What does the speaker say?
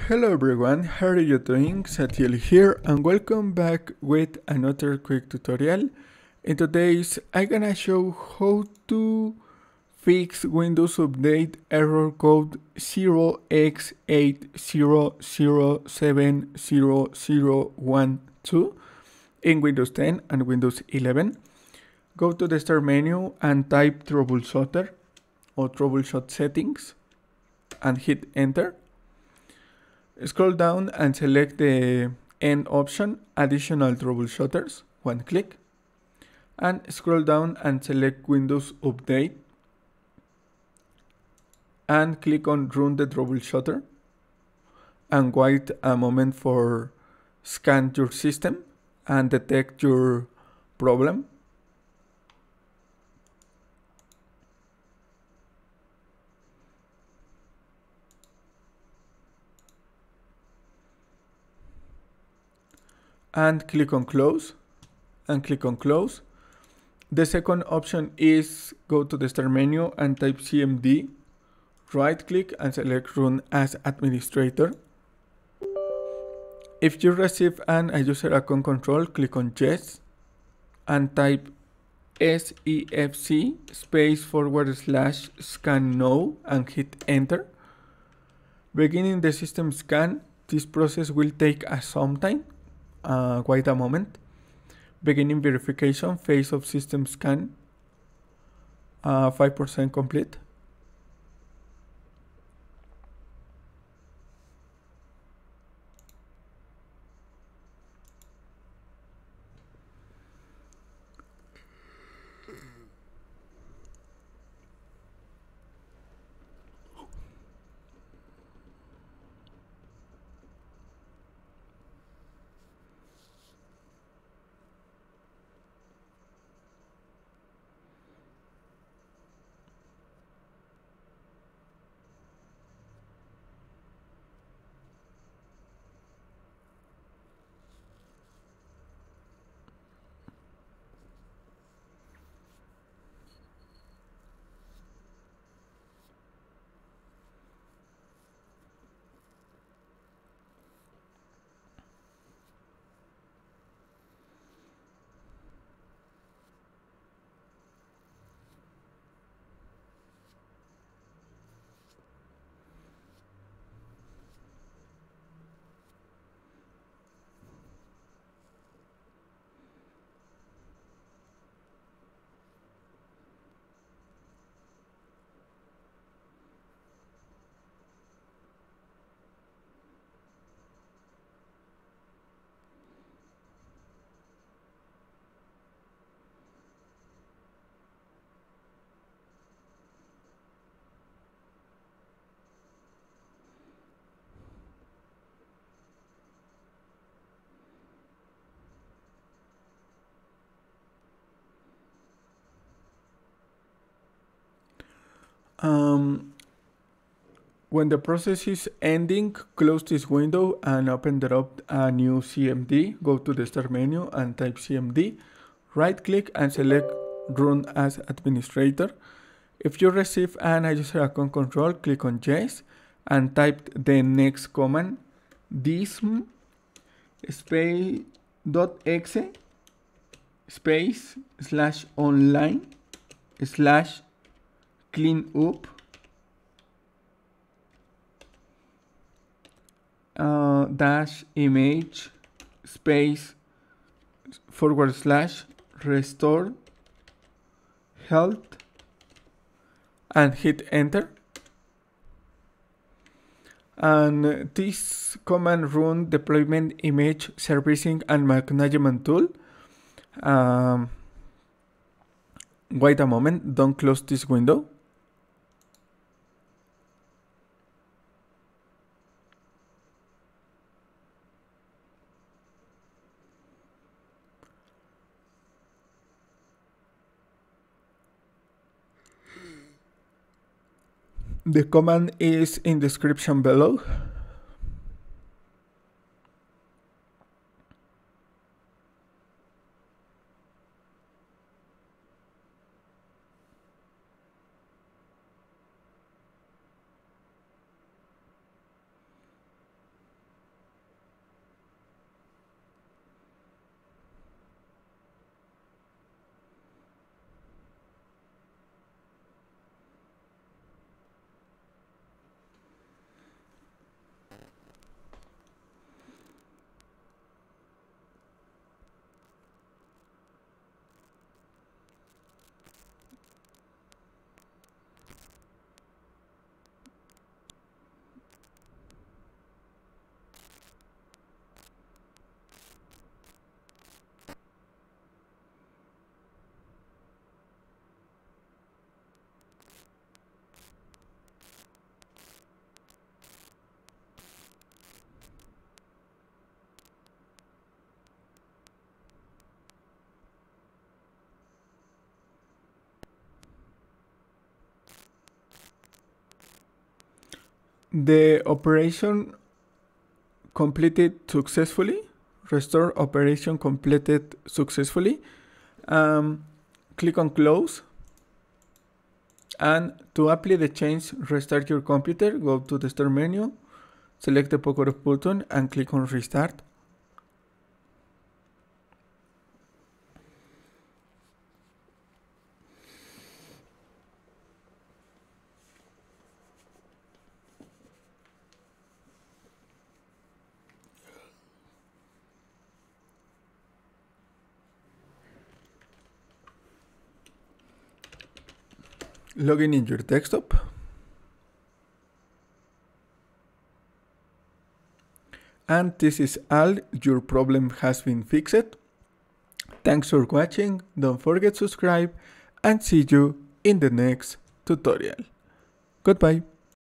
Hello everyone, how are you doing? Satiel here and welcome back with another quick tutorial. In today's I'm gonna show how to fix Windows Update error code 0x80070012 in Windows 10 and Windows 11. Go to the start menu and type troubleshooter or troubleshoot settings and hit enter. Scroll down and select the end option, additional troubleshooters, one click. And scroll down and select Windows Update. And click on run the troubleshooter. And wait a moment for scan your system and detect your problem. And click on close and click on close. The second option is go to the start menu and type CMD, right click and select run as administrator. If you receive an user account control, click on yes and type SEFC /scannow and hit enter. Beginning the system scan, this process will take some time. Wait a moment. Beginning verification, phase of system scan, 5% complete. When the process is ending, close this window and open up a new CMD. Go to the start menu and type CMD. Right click and select run as administrator. If you receive an user account control, click on yes and type the next command, DISM.exe /online/cleanup -image /restore health and hit enter. And this command run deployment image servicing and management tool. Wait a moment, don't close this window. The command is in the description below. The operation completed successfully. Restore operation completed successfully. Click on close. And to apply the change, restart your computer, go to the start menu, select the power off button and click on restart. Login in your desktop. And this is all, your problem has been fixed. Thanks for watching, don't forget to subscribe and see you in the next tutorial. Goodbye.